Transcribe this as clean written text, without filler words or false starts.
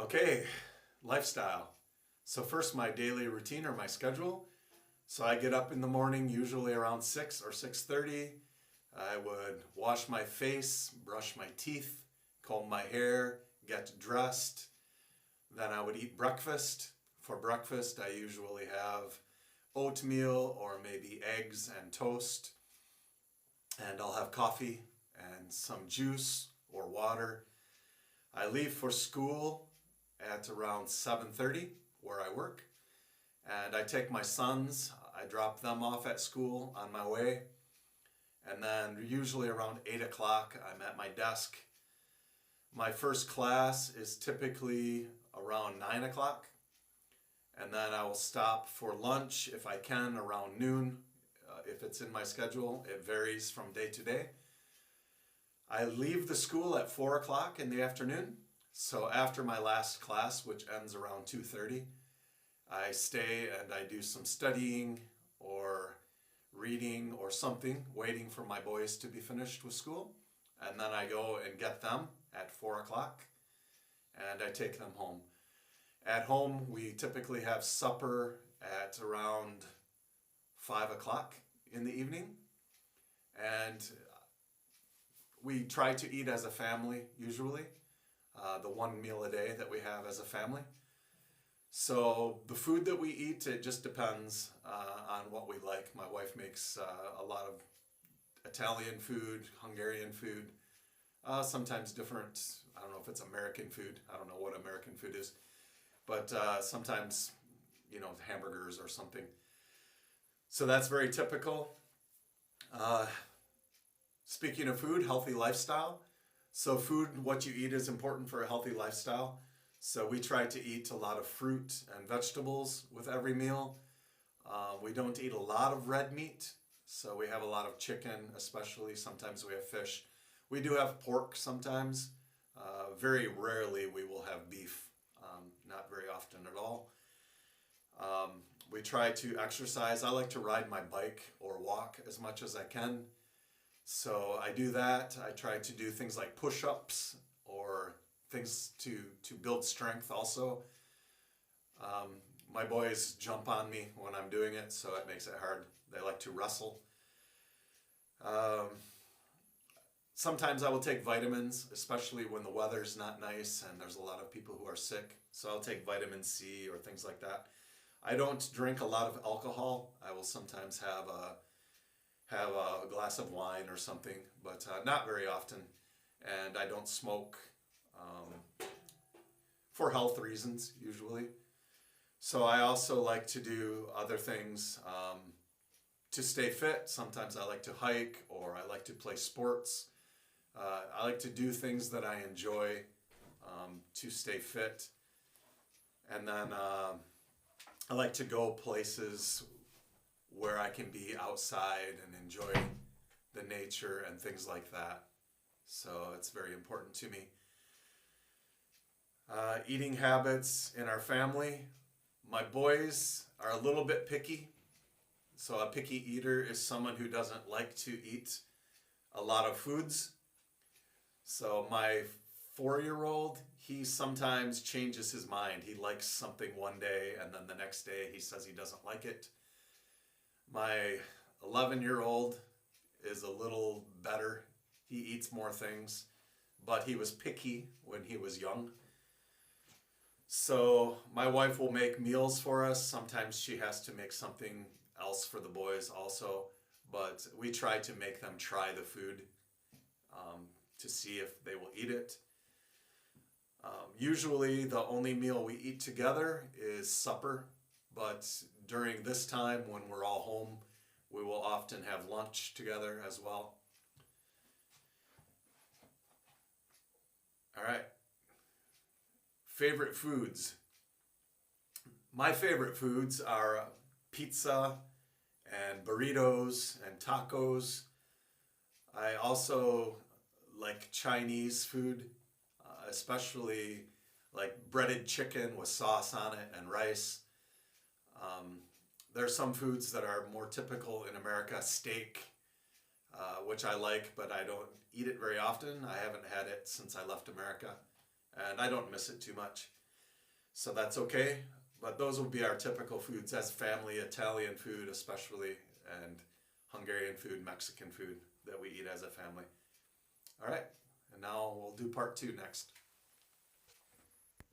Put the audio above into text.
Okay, lifestyle. So first my daily routine or my schedule. So I get up in the morning usually around 6 or 6:30. I would wash my face, brush my teeth, comb my hair, get dressed. Then I would eat breakfast. For breakfast I usually have oatmeal or maybe eggs and toast. And I'll have coffee and some juice or water. I leave for school at around 7:30 where I work, and I take my sons, I drop them off at school on my way, and then usually around 8 o'clock I'm at my desk. My first class is typically around 9 o'clock, and then I will stop for lunch if I can around noon. If it's in my schedule, it varies from day to day. I leave the school at 4 o'clock in the afternoon. So after my last class, which ends around 2:30, I stay and I do some studying or reading or something, waiting for my boys to be finished with school. And then I go and get them at 4 o'clock and I take them home. At home, we typically have supper at around 5 o'clock in the evening. And we try to eat as a family usually, the one meal a day that we have as a family. So the food that we eat, it just depends on what we like. My wife makes a lot of Italian food, Hungarian food, sometimes different, I don't know if it's American food, I don't know what American food is, but sometimes, hamburgers or something. So that's very typical. Speaking of food, healthy lifestyle. So food, what you eat is important for a healthy lifestyle. So we try to eat a lot of fruit and vegetables with every meal. We don't eat a lot of red meat. So we have a lot of chicken, especially. Sometimes we have fish. We do have pork sometimes. Very rarely we will have beef. Not very often at all. We try to exercise. I like to ride my bike or walk as much as I can. So I do that. I try to do things like push-ups or things to build strength also. My boys jump on me when I'm doing it, so it makes it hard. They like to wrestle. Sometimes I will take vitamins, especially when the weather's not nice and there's a lot of people who are sick. So I'll take vitamin C or things like that. I don't drink a lot of alcohol. I will sometimes have a glass of wine or something, but not very often. And I don't smoke for health reasons, usually. So I also like to do other things to stay fit. Sometimes I like to hike or I like to play sports. I like to do things that I enjoy to stay fit. And then I like to go places where I can be outside and enjoy the nature and things like that. So it's very important to me. Eating habits in our family. My boys are a little bit picky. So a picky eater is someone who doesn't like to eat a lot of foods. So my 4-year-old, he sometimes changes his mind. He likes something one day and then the next day he says he doesn't like it. My 11-year-old is a little better. He eats more things, but he was picky when he was young. So my wife will make meals for us. Sometimes she has to make something else for the boys also, but we try to make them try the food to see if they will eat it. Usually the only meal we eat together is supper, but during this time when we're all home, we will often have lunch together as well. All right. Favorite foods. My favorite foods are pizza and burritos and tacos. I also like Chinese food, especially like breaded chicken with sauce on it and rice. There are some foods that are more typical in America. Steak, which I like, but I don't eat it very often. I haven't had it since I left America, and I don't miss it too much. So that's okay. But those will be our typical foods as a family, Italian food especially, and Hungarian food, Mexican food that we eat as a family. All right, and now we'll do part 2 next.